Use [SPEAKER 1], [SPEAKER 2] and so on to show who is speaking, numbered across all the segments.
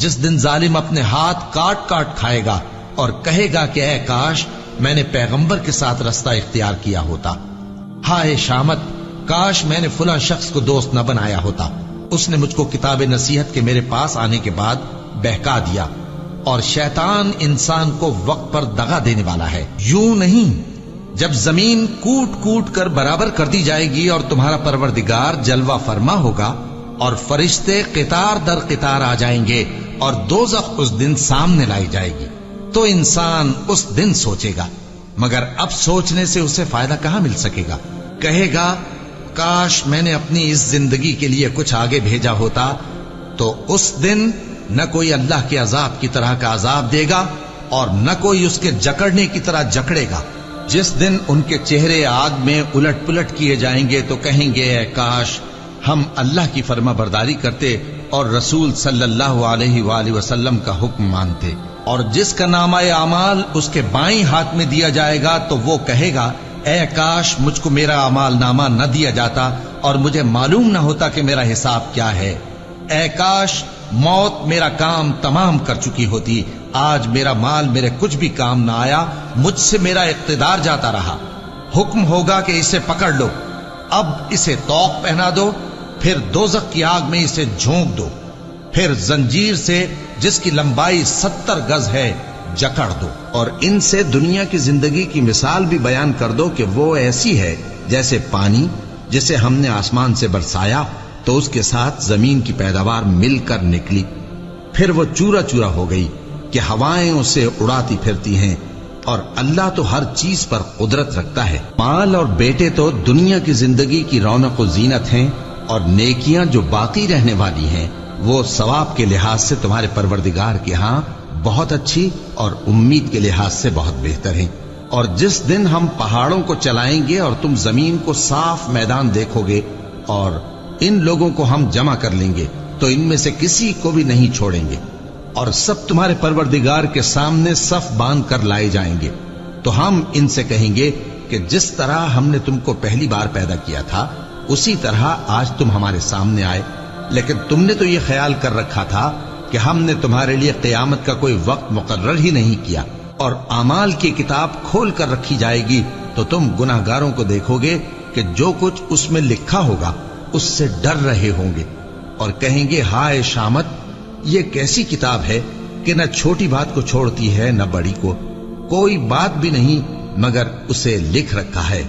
[SPEAKER 1] جس دن ظالم اپنے ہاتھ کاٹ کاٹ کھائے گا اور کہے گا کہ اے کاش میں نے پیغمبر کے ساتھ رستہ اختیار کیا ہوتا، ہائے شامت کاش میں نے فلاں شخص کو دوست نہ بنایا ہوتا، اس نے مجھ کو کتاب نصیحت کے میرے پاس آنے کے بعد بہکا دیا۔ اور شیطان انسان کو وقت پر دغا دینے والا ہے۔ یوں نہیں، جب زمین کوٹ کوٹ کر برابر کر دی جائے گی اور تمہارا پروردگار جلوہ فرما ہوگا اور فرشتے قطار در قطار آ جائیں گے اور دوزخ اس دن سامنے لائی جائے گی، تو انسان اس دن سوچے گا، مگر اب سوچنے سے اسے فائدہ کہاں مل سکے گا؟ کہے گا کاش میں نے اپنی اس زندگی کے لیے کچھ آگے بھیجا ہوتا، تو اس دن نہ کوئی اللہ کے عذاب کی طرح کا عذاب دے گا اور نہ کوئی اس کے جکڑنے کی طرح جکڑے گا۔ جس دن ان کے چہرے آگ میں الٹ پلٹ کیے جائیں گے تو کہیں گے اے کاش ہم اللہ کی فرما برداری کرتے اور رسول صلی اللہ علیہ وآلہ وسلم کا حکم مانتے۔ اور جس کا نامہ اعمال اس کے بائیں ہاتھ میں دیا جائے گا تو وہ کہے گا اے کاش مجھ کو میرا اعمال نامہ نہ دیا جاتا اور مجھے معلوم نہ ہوتا کہ میرا حساب کیا ہے۔ اے کاش موت میرا کام تمام کر چکی ہوتی، آج میرا مال میرے کچھ بھی کام نہ آیا، مجھ سے میرا اقتدار جاتا رہا۔ حکم ہوگا کہ اسے پکڑ لو، اب اسے طوق پہنا دو، پھر دوزخ کی آگ میں اسے جھونک دو، پھر زنجیر سے جس کی لمبائی 70 گز ہے جکڑ دو۔ اور ان سے دنیا کی زندگی کی مثال بھی بیان کر دو کہ وہ ایسی ہے جیسے پانی جسے ہم نے آسمان سے برسایا تو اس کے ساتھ زمین کی پیداوار مل کر نکلی، پھر وہ چورا چورا ہو گئی کہ ہوائیں اسے اڑاتی پھرتی ہیں، اور اللہ تو ہر چیز پر قدرت رکھتا ہے۔ مال اور بیٹے تو دنیا کی زندگی کی رونق و زینت ہیں، اور نیکیاں جو باقی رہنے والی ہیں وہ ثواب کے لحاظ سے تمہارے پروردگار کے ہاں بہت اچھی اور امید کے لحاظ سے بہت بہتر ہیں۔ اور جس دن ہم پہاڑوں کو چلائیں گے اور تم زمین کو صاف میدان دیکھو گے اور ان لوگوں کو ہم جمع کر لیں گے تو ان میں سے کسی کو بھی نہیں چھوڑیں گے، اور سب تمہارے پروردگار کے سامنے صف باندھ کر لائے جائیں گے۔ تو ہم ان سے کہیں گے کہ جس طرح ہم نے تم کو پہلی بار پیدا کیا تھا اسی طرح آج تم ہمارے سامنے آئے، لیکن تم نے تو یہ خیال کر رکھا تھا کہ ہم نے تمہارے لیے قیامت کا کوئی وقت مقرر ہی نہیں کیا، اور اعمال کی کتاب کھول کر رکھی جائے گی تو تم گناہگاروں کو دیکھو گے کہ جو کچھ اس میں لکھا ہوگا اس سے ڈر رہے ہوں گے، اور کہیں گے ہائے شامت یہ کیسی کتاب ہے کہ نہ چھوٹی بات کو چھوڑتی ہے نہ بڑی کو، کوئی بات بھی نہیں مگر اسے لکھ رکھا ہے،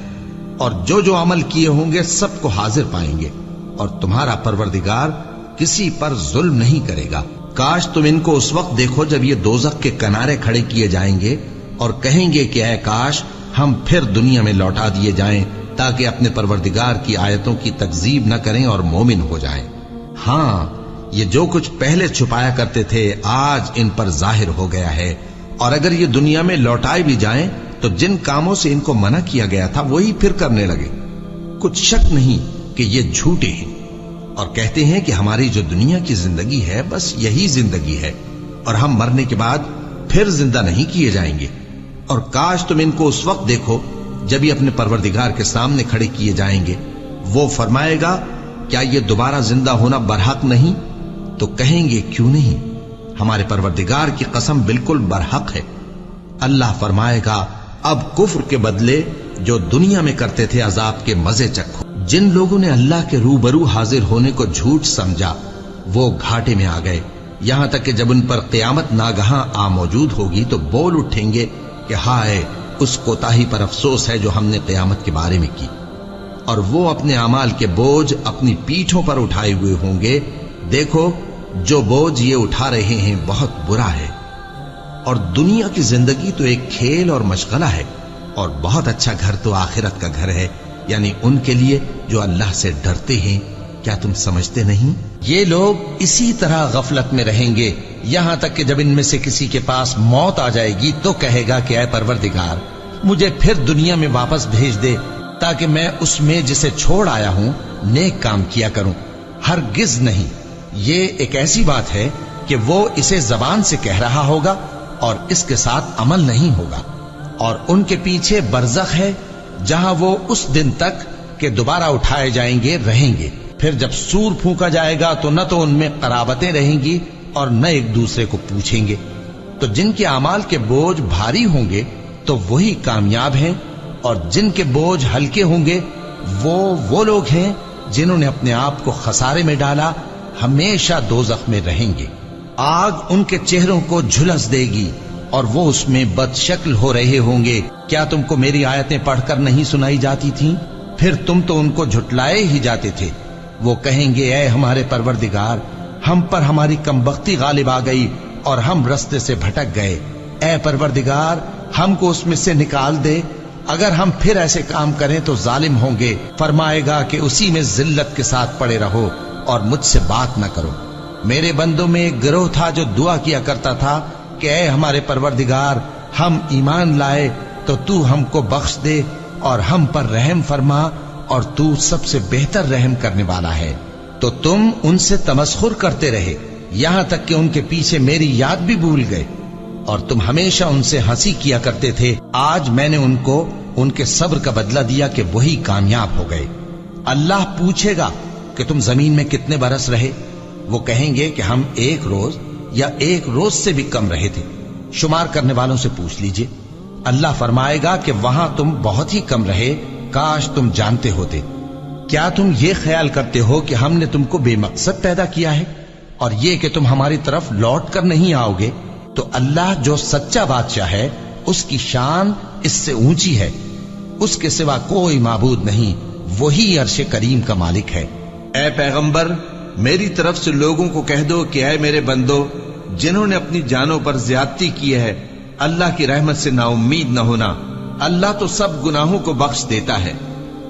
[SPEAKER 1] اور جو جو عمل کیے ہوں گے سب کو حاضر پائیں گے، اور تمہارا پروردگار کسی پر ظلم نہیں کرے گا۔ کاش تم ان کو اس وقت دیکھو جب یہ دوزخ کے کنارے کھڑے کیے جائیں گے اور کہیں گے کہ اے کاش ہم پھر دنیا میں لوٹا دیے جائیں تاکہ اپنے پروردگار کی آیتوں کی تکذیب نہ کریں اور مومن ہو جائیں۔ ہاں یہ جو کچھ پہلے چھپایا کرتے تھے آج ان پر ظاہر ہو گیا ہے، اور اگر یہ دنیا میں لوٹائے بھی جائیں تو جن کاموں سے ان کو منع کیا گیا تھا وہی پھر کرنے لگے۔ کچھ شک نہیں کہ یہ جھوٹے ہیں اور کہتے ہیں کہ ہماری جو دنیا کی زندگی ہے بس یہی زندگی ہے اور ہم مرنے کے بعد پھر زندہ نہیں کیے جائیں گے۔ اور کاش تم ان کو اس وقت دیکھو جب یہ اپنے پروردگار کے سامنے کھڑے کیے جائیں گے، وہ فرمائے گا کیا یہ دوبارہ زندہ ہونا برحق نہیں؟ تو کہیں گے کیوں نہیں، ہمارے پروردگار کی قسم بالکل برحق ہے۔ اللہ فرمائے گا اب کفر کے بدلے جو دنیا میں کرتے تھے عذاب کے مزے چکھو۔ جن لوگوں نے اللہ کے روبرو حاضر ہونے کو جھوٹ سمجھا وہ گھاٹے میں آ گئے، یہاں تک کہ جب ان پر قیامت ناگہاں آ موجود ہوگی تو بول اٹھیں گے کہ ہائے اس کوتاہی پر افسوس ہے جو ہم نے قیامت کے بارے میں کی، اور وہ اپنے اعمال کے بوجھ اپنی پیٹھوں پر اٹھائے ہوئے ہوں گے۔ دیکھو جو بوجھ یہ اٹھا رہے ہیں بہت برا ہے، اور دنیا کی زندگی تو ایک کھیل اور مشغلہ ہے، اور بہت اچھا گھر تو آخرت کا گھر ہے، یعنی ان کے لیے جو اللہ سے ڈرتے ہیں۔ کیا تم سمجھتے نہیں؟ یہ لوگ اسی طرح غفلت میں رہیں گے یہاں تک کہ جب ان میں سے کسی کے پاس موت آ جائے گی تو کہے گا کہ اے پروردگار مجھے پھر دنیا میں واپس بھیج دے تاکہ میں اس میں جسے چھوڑ آیا ہوں نیک کام کیا کروں۔ ہرگز نہیں، یہ ایک ایسی بات ہے کہ وہ اسے زبان سے کہہ رہا ہوگا اور اس کے ساتھ عمل نہیں ہوگا، اور ان کے پیچھے برزخ ہے جہاں وہ اس دن تک کہ دوبارہ اٹھائے جائیں گے رہیں گے۔ پھر جب سور پھونکا جائے گا تو نہ تو ان میں قرابتیں رہیں گی اور نہ ایک دوسرے کو پوچھیں گے۔ تو جن کے اعمال کے بوجھ بھاری ہوں گے تو وہی کامیاب ہیں، اور جن کے بوجھ ہلکے ہوں گے وہ لوگ ہیں جنہوں نے اپنے آپ کو خسارے میں ڈالا، ہمیشہ دوزخ میں رہیں گے۔ آگ ان کے چہروں کو جھلس دے گی اور وہ اس میں بد شکل ہو رہے ہوں گے۔ کیا تم کو میری آیتیں پڑھ کر نہیں سنائی جاتی تھیں؟ پھر تم تو ان کو جھٹلائے ہی جاتے تھے۔ وہ کہیں گے اے ہمارے پروردگار، ہم پر ہماری کمبختی غالب آ گئی اور ہم رستے سے بھٹک گئے۔ اے پروردگار، ہم کو اس میں سے نکال دے، اگر ہم پھر ایسے کام کریں تو ظالم ہوں گے۔ فرمائے گا کہ اسی میں ذلت کے ساتھ پڑے رہو اور مجھ سے بات نہ کرو۔ میرے بندوں میں ایک گروہ تھا جو دعا کیا کرتا تھا کہ اے ہمارے پروردگار، ہم ایمان لائے تو تو ہم کو بخش دے اور ہم پر رحم فرما، اور تو سب سے بہتر رحم کرنے والا ہے۔ تو تم ان سے تمسخر کرتے رہے یہاں تک کہ ان کے پیچھے میری یاد بھی بھول گئے، اور تم ہمیشہ ان سے ہنسی کیا کرتے تھے۔ آج میں نے ان کو ان کے صبر کا بدلہ دیا کہ وہی کامیاب ہو گئے۔ اللہ پوچھے گا کہ تم زمین میں کتنے برس رہے؟ وہ کہیں گے کہ ہم 1 روز یا 1 روز سے بھی کم رہے تھے۔ شمار کرنے والوں سے پوچھ لیجئے۔ اللہ فرمائے گا کہ وہاں تم بہت ہی کم رہے، کاش تم جانتے ہوتے۔ کیا تم یہ خیال کرتے ہو کہ ہم نے تم کو بے مقصد پیدا کیا ہے، اور یہ کہ تم ہماری طرف لوٹ کر نہیں آؤ گے؟ تو اللہ جو سچا بادشاہ ہے، اس کی شان اس سے اونچی ہے، اس کے سوا کوئی معبود نہیں، وہی عرش کریم کا مالک ہے۔ اے پیغمبر، میری طرف سے لوگوں کو کہہ دو کہ اے میرے بندو، جنہوں نے اپنی جانوں پر زیادتی کی ہے، اللہ کی رحمت سے نا امید نہ ہونا۔ اللہ تو سب گناہوں کو بخش دیتا ہے،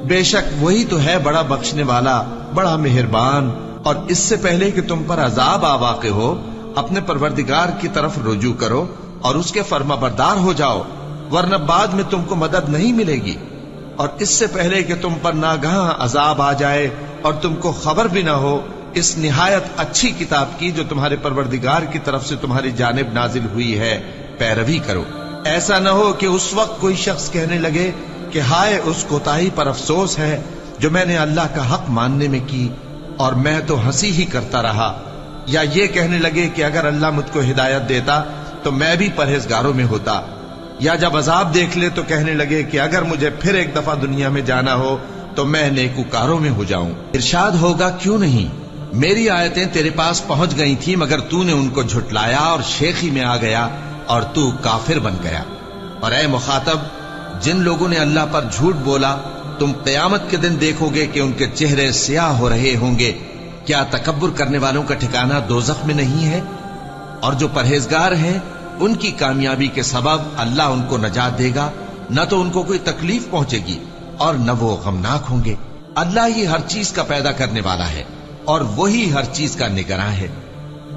[SPEAKER 1] بے شک وہی تو ہے بڑا بخشنے والا، بڑا مہربان۔ اور اس سے پہلے کہ تم پر عذاب آ واقع ہو، اپنے پروردگار کی طرف رجوع کرو اور اس کے فرما بردار ہو جاؤ، ورنہ بعد میں تم کو مدد نہیں ملے گی۔ اور اس سے پہلے کہ تم پر ناگہاں عذاب آ جائے اور تم کو خبر بھی نہ ہو، اس نہایت اچھی کتاب کی جو تمہارے پروردگار کی طرف سے تمہاری جانب نازل ہوئی ہے پیروی کرو۔ ایسا نہ ہو کہ اس وقت کوئی شخص کہنے لگے کہ ہائے اس کوتاہی پر افسوس ہے جو میں نے اللہ کا حق ماننے میں کی، اور میں تو ہنسی ہی کرتا رہا، یا یہ کہنے لگے کہ اگر اللہ مجھ کو ہدایت دیتا تو میں بھی پرہیزگاروں میں ہوتا، یا جب عذاب دیکھ لے تو کہنے لگے کہ اگر مجھے پھر ایک دفعہ دنیا میں جانا ہو تو میں نیکوکاروں میں ہو جاؤں۔ ارشاد ہوگا کیوں نہیں، میری آیتیں تیرے پاس پہنچ گئی تھی مگر تو نے ان کو جھٹلایا اور شیخی میں آ گیا اور تو کافر بن گیا۔ اور اے مخاطب، جن لوگوں نے اللہ پر جھوٹ بولا، تم قیامت کے دن دیکھو گے کہ ان کے چہرے سیاہ ہو رہے ہوں گے۔ کیا تکبر کرنے والوں کا ٹھکانہ دوزخ میں نہیں ہے؟ اور جو پرہیزگار ہیں ان کی کامیابی کے سبب اللہ ان کو نجات دے گا، نہ تو ان کو کوئی تکلیف پہنچے گی اور نہ وہ غمناک ہوں گے۔ اللہ ہی ہر چیز کا پیدا کرنے والا ہے اور وہی ہر چیز کا نگراں ہے۔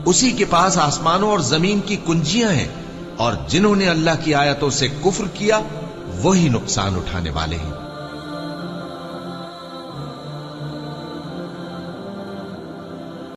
[SPEAKER 1] اسی کے پاس آسمانوں اور زمین کی کنجیاں ہیں، اور جنہوں نے اللہ کی آیتوں سے کفر کیا وہی نقصان اٹھانے والے ہیں۔